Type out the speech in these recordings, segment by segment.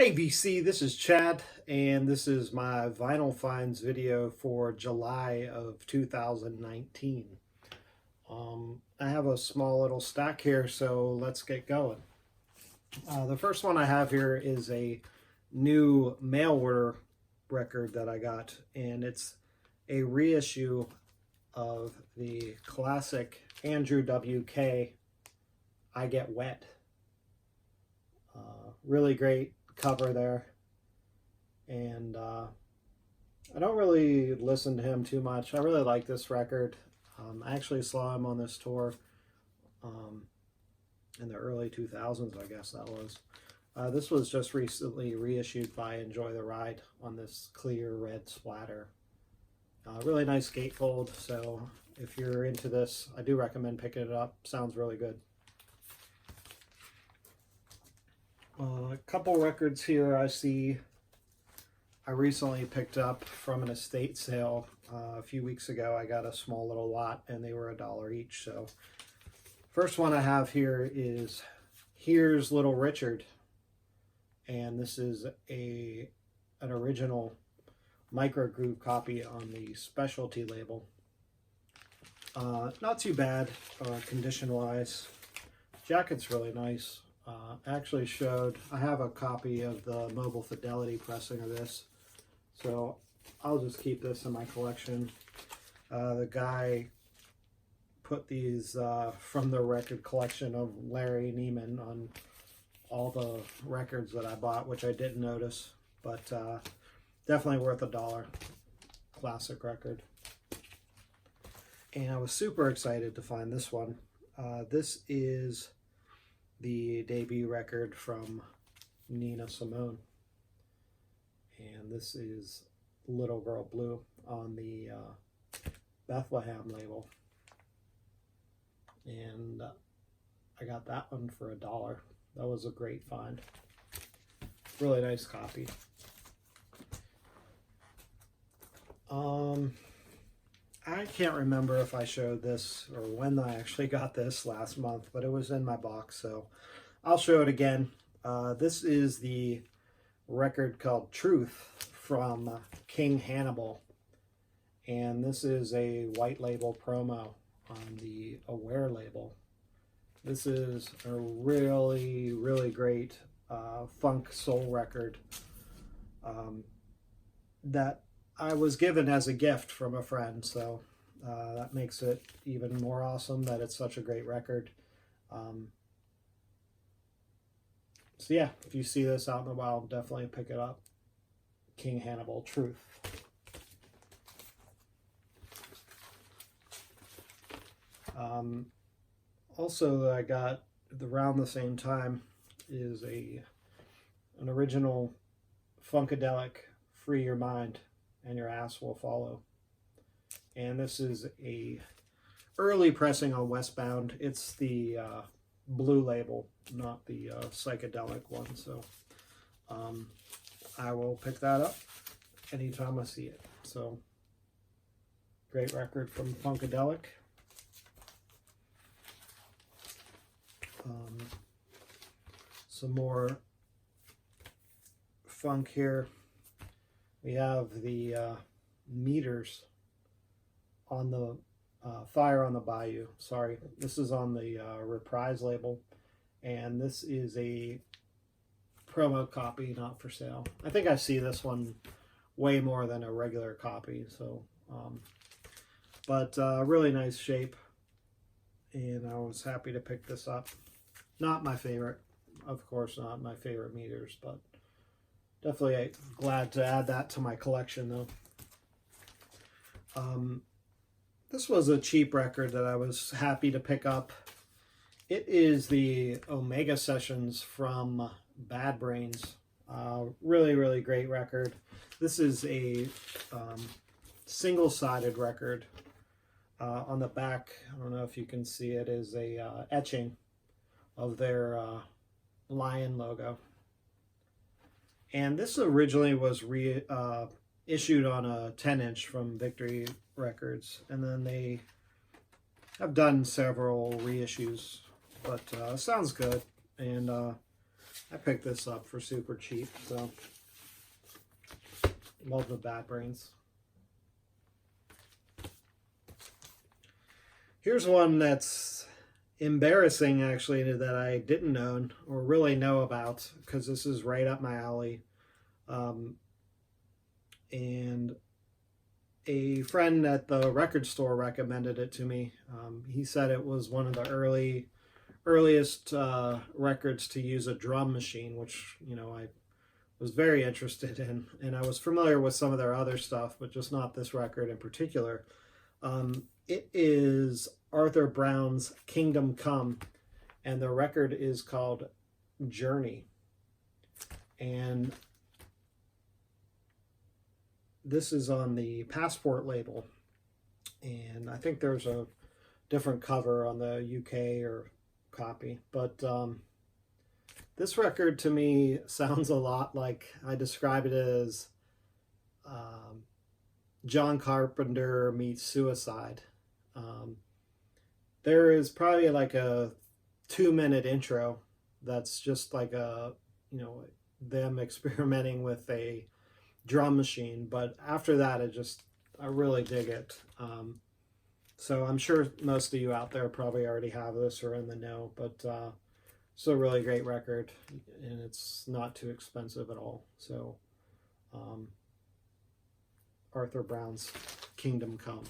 Hey VC, this is Chad, and this is my vinyl finds video for July of 2019. I have a small little stack here, so let's get going. The first one I have here is a new mail order record that I got, and it's a reissue of the classic Andrew WK I Get Wet. Really great cover there, and I don't really listen to him too much. I really like this record. I actually saw him on this tour in the early 2000s, I guess that was. This was just recently reissued by Enjoy the Ride on this clear red splatter. Really nice gatefold, so if you're into this, I do recommend picking it up. Sounds really good. A couple records here I see I recently picked up from an estate sale. A few weeks ago I got a small little lot and they were $1 each. So first one I have here is Here's Little Richard, and this is an original micro groove copy on the specialty label. Not too bad condition wise. Jacket's really nice. Actually showed, I have a copy of the Mobile Fidelity pressing of this, so I'll just keep this in my collection. The guy put these from the record collection of Larry Neiman on all the records that I bought, which I didn't notice, but definitely worth $1. Classic record. And I was super excited to find this one. This is the debut record from Nina Simone, and this is Little Girl Blue on the Bethlehem label, and I got that one for $1. That was a great find. Really nice copy. I can't remember if I showed this or when I actually got this last month, but it was in my box, so I'll show it again. This is the record called Truth from King Hannibal, and this is a white label promo on the Aware label. This is a really, really great funk soul record that I was given as a gift from a friend, so that makes it even more awesome that it's such a great record. So yeah, if you see this out in the wild, definitely pick it up. King Hannibal, Truth. Also, I got around the same time is an original Funkadelic, Free Your Mind and Your Ass Will Follow. And this is a early pressing on Westbound. It's the blue label, not the psychedelic one. So I will pick that up anytime I see it. So great record from Funkadelic. Some more funk here. We have the meters on the Fire on the Bayou. Sorry, this is on the Reprise label, and this is a promo copy, not for sale. I think I see this one way more than a regular copy. So, but really nice shape, and I was happy to pick this up. Not my favorite, of course, not my favorite meters, but definitely glad to add that to my collection, though. This was a cheap record that I was happy to pick up. It is the Omega Sessions from Bad Brains. Really, really great record. This is a single-sided record. On the back, I don't know if you can see it, is a etching of their lion logo. And this originally was issued on a 10-inch from Victory Records, and then they have done several reissues, but sounds good. And I picked this up for super cheap, so love the Bat Brains. Here's one that's embarrassing, actually, that I didn't own or really know about, because this is right up my alley. And a friend at the record store recommended it to me. He said it was one of the earliest records to use a drum machine, which, you know, I was very interested in, and I was familiar with some of their other stuff, but just not this record in particular. It is Arthur Brown's Kingdom Come, and the record is called Journey. And this is on the Passport label, and I think there's a different cover on the UK or copy, but this record to me sounds a lot like, I describe it as John Carpenter meets Suicide. There is probably like a 2-minute intro that's just like a, you know, them experimenting with a drum machine, but after that I really dig it. So I'm sure most of you out there probably already have this or in the know, but it's a really great record, and it's not too expensive at all. So Arthur Brown's Kingdom Come.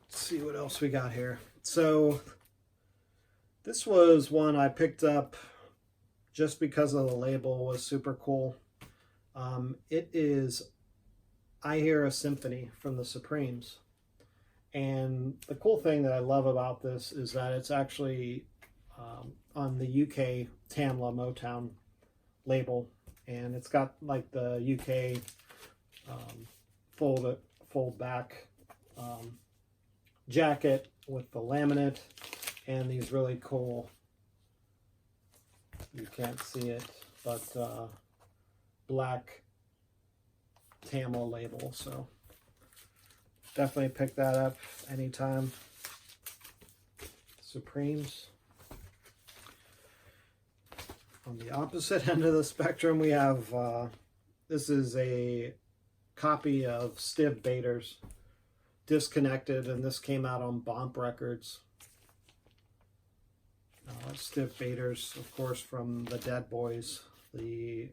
Let's see what else we got here. So this was one I picked up just because of the label was super cool. It is I Hear a Symphony from the Supremes. And the cool thing that I love about this is that it's actually on the UK Tamla Motown label. And it's got like the UK fold back jacket with the laminate and these really cool, you can't see it, but black Tamla label. So definitely pick that up anytime. Supremes. On the opposite end of the spectrum, we have this is a copy of Stiv Bators, Disconnected, and this came out on Bomp Records. Stiv Bators, of course, from the Dead Boys. The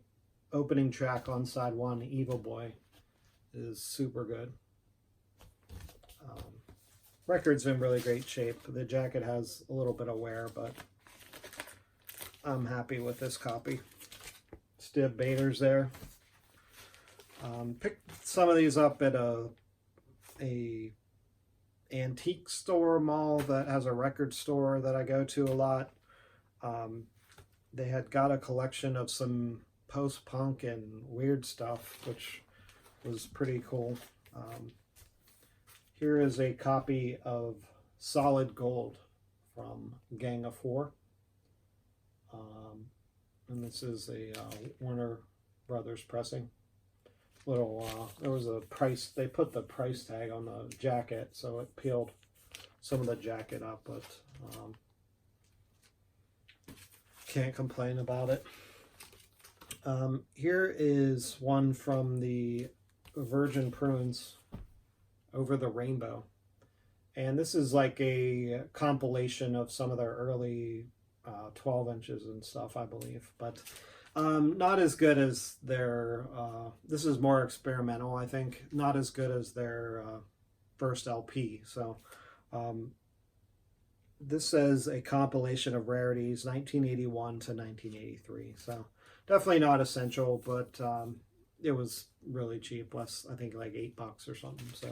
opening track on side 1, Evil Boy, is super good. Record's in really great shape. The jacket has a little bit of wear, but I'm happy with this copy. Stiv Bators there. Picked some of these up at a antique store mall that has a record store that I go to a lot. They had got a collection of some post-punk and weird stuff, which was pretty cool. Here is a copy of Solid Gold from Gang of Four. And this is a Warner Brothers pressing. There was a price, they put the price tag on the jacket, so it peeled some of the jacket up, but can't complain about it. Here is one from the Virgin Prunes, Over the Rainbow. And this is like a compilation of some of their early 12 inches and stuff, I believe, but not as good as their this is more experimental, I think, not as good as their first LP. So this says a compilation of rarities 1981 to 1983, so definitely not essential, but it was really cheap, less, I think, like $8 or something. So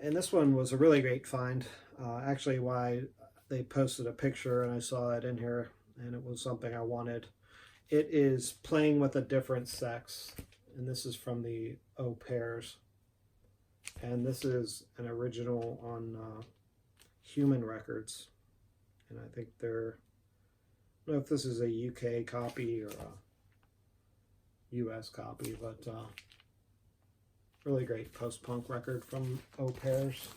and this one was a really great find. Actually, why they posted a picture and I saw it in here, and it was something I wanted. It is Playing with a Different Sex, and this is from the Au Pairs. And this is an original on Human Records. And I think they're, I don't know if this is a UK copy or a US copy, but really great post-punk record from Au Pairs.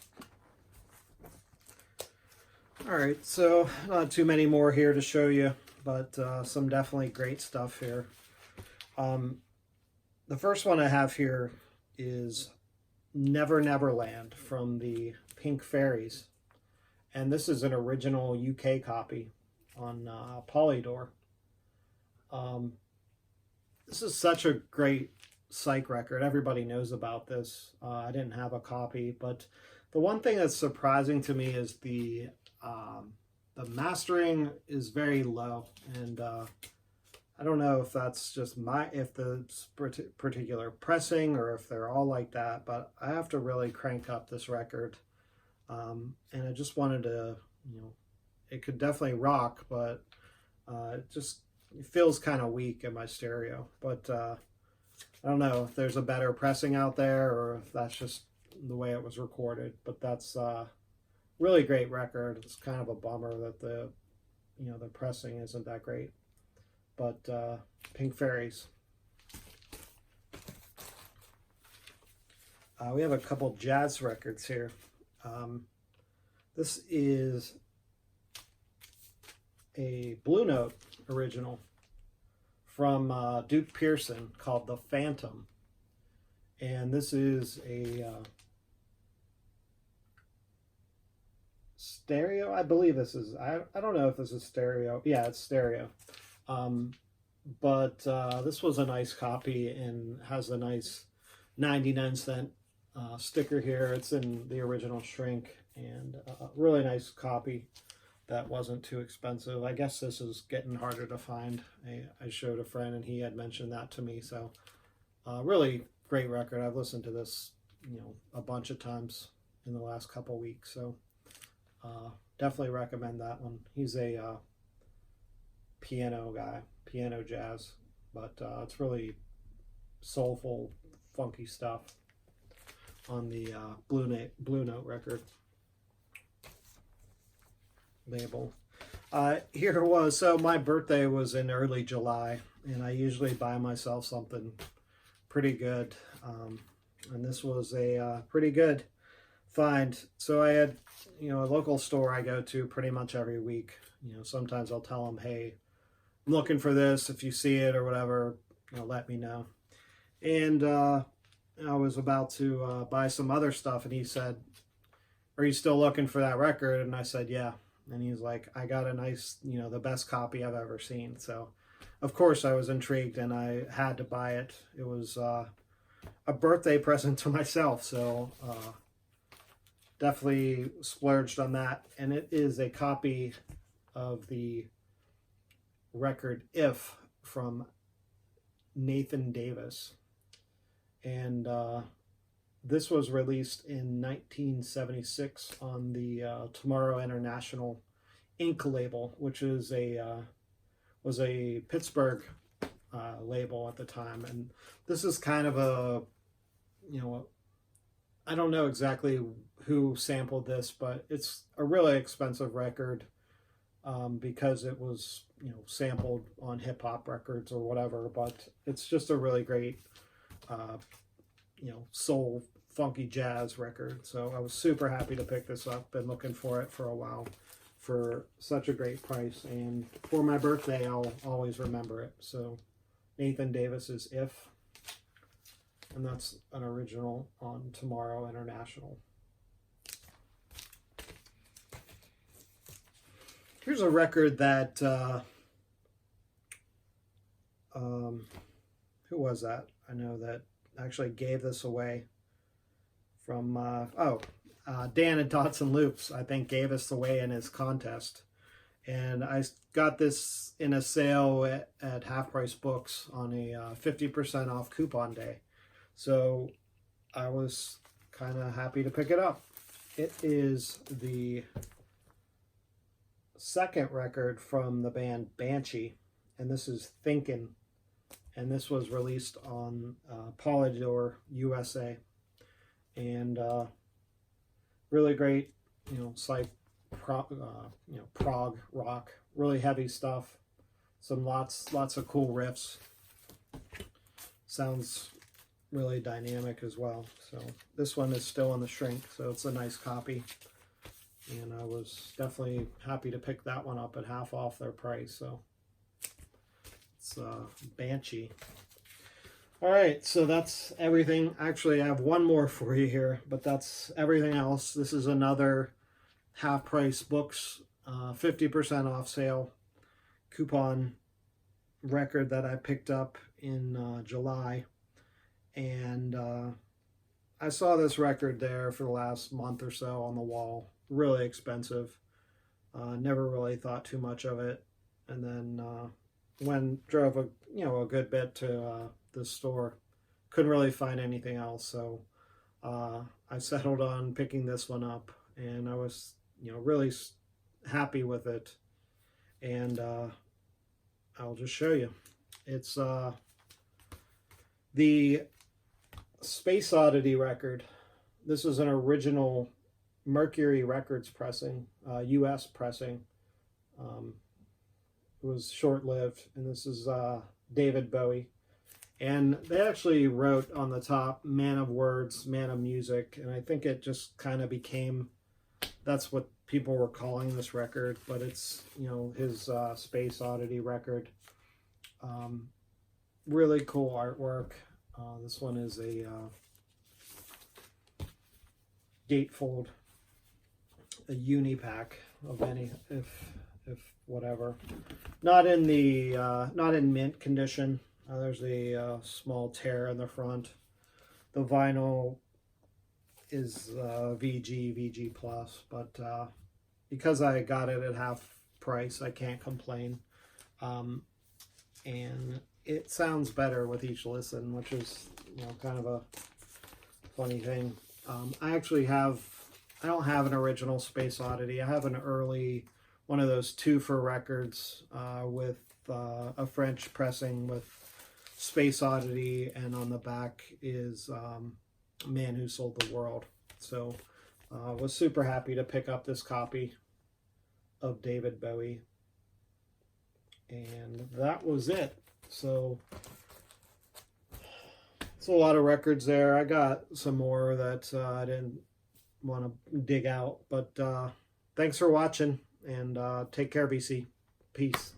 All right, so not too many more here to show you, but some definitely great stuff here. The first one I have here is Never Never Land from the Pink Fairies. And this is an original UK copy on Polydor. This is such a great psych record. Everybody knows about this. I didn't have a copy, but the one thing that's surprising to me is the mastering is very low, and I don't know if that's just if the particular pressing or if they're all like that, but I have to really crank up this record. And I just wanted to, it could definitely rock, but it feels kind of weak in my stereo. But I don't know if there's a better pressing out there or if that's just the way it was recorded. But that's really great record. It's kind of a bummer that the pressing isn't that great. But Pink Fairies. We have a couple jazz records here. This is a Blue Note original from Duke Pearson called The Phantom. And this is a stereo. I believe this is, I don't know if this is stereo. Yeah, it's stereo. But this was a nice copy and has a nice 99-cent sticker here. It's in the original shrink, and a really nice copy that wasn't too expensive. I guess this is getting harder to find. I showed a friend and he had mentioned that to me. So really great record. I've listened to this a bunch of times in the last couple weeks, so definitely recommend that one. He's a piano guy, piano jazz, but it's really soulful, funky stuff on the Blue Note record label. Here it was. So my birthday was in early July, and I usually buy myself something pretty good, and this was a pretty good find. So I had, a local store I go to pretty much every week. Sometimes I'll tell them, hey, I'm looking for this. If you see it or whatever, let me know. And I was about to buy some other stuff, and he said, are you still looking for that record? And I said, yeah. And he's like, I got a nice, the best copy I've ever seen. So, of course, I was intrigued, and I had to buy it. It was a birthday present to myself, so definitely splurged on that. And it is a copy of the record If from Nathan Davis. And this was released in 1976 on the Tomorrow International Inc. label, which is was a Pittsburgh label at the time. And this is kind of a, I don't know exactly who sampled this, but it's a really expensive record because it was, sampled on hip hop records or whatever. But it's just a really great soul, funky jazz record. So I was super happy to pick this up. Been looking for it for a while for such a great price. And for my birthday, I'll always remember it. So Nathan Davis's If. And that's an original on Tomorrow International. Here's a record that, who was that? I know that actually gave this away from Dan and Dots and Loops, I think, gave this away in his contest, and I got this in a sale at Half Price Books on a 50% off coupon day, so I was kind of happy to pick it up. It is the second record from the band Banshee, and this is Thinkin'. And this was released on Polydor USA, and really great, prog rock, really heavy stuff. Some lots of cool riffs. Sounds really dynamic as well. So this one is still in the shrink, so it's a nice copy. and I was definitely happy to pick that one up at half off their price. So it's Banshee. All right, so that's everything. Actually, I have one more for you here, but that's everything else. This is another half price books, 50% off sale coupon record that I picked up in July. And I saw this record there for the last month or so on the wall. Really expensive. Never really thought too much of it. And then drove a good bit to the store, couldn't really find anything else. So I settled on picking this one up, and I was really happy with it. And I'll just show you. It's the Space Oddity record. This is an original Mercury Records pressing, US pressing. It was short-lived, and this is David Bowie. And they actually wrote on the top, man of words, man of music, and I think it just kind of became, that's what people were calling this record, but it's, his Space Oddity record. Really cool artwork. This one is a gatefold, a uni pack of any, if whatever. Not in the not in mint condition. There's a small tear in the front. The vinyl is VG plus, but because I got it at half price, I can't complain. And it sounds better with each listen, which is kind of a funny thing. I don't have an original Space Oddity. I have an early one of those 2 for records with a French pressing with Space Oddity, and on the back is Man Who Sold the World. So was super happy to pick up this copy of David Bowie. And that was it. So it's a lot of records there. I got some more that I didn't want to dig out. But thanks for watching, and take care, BC. Peace.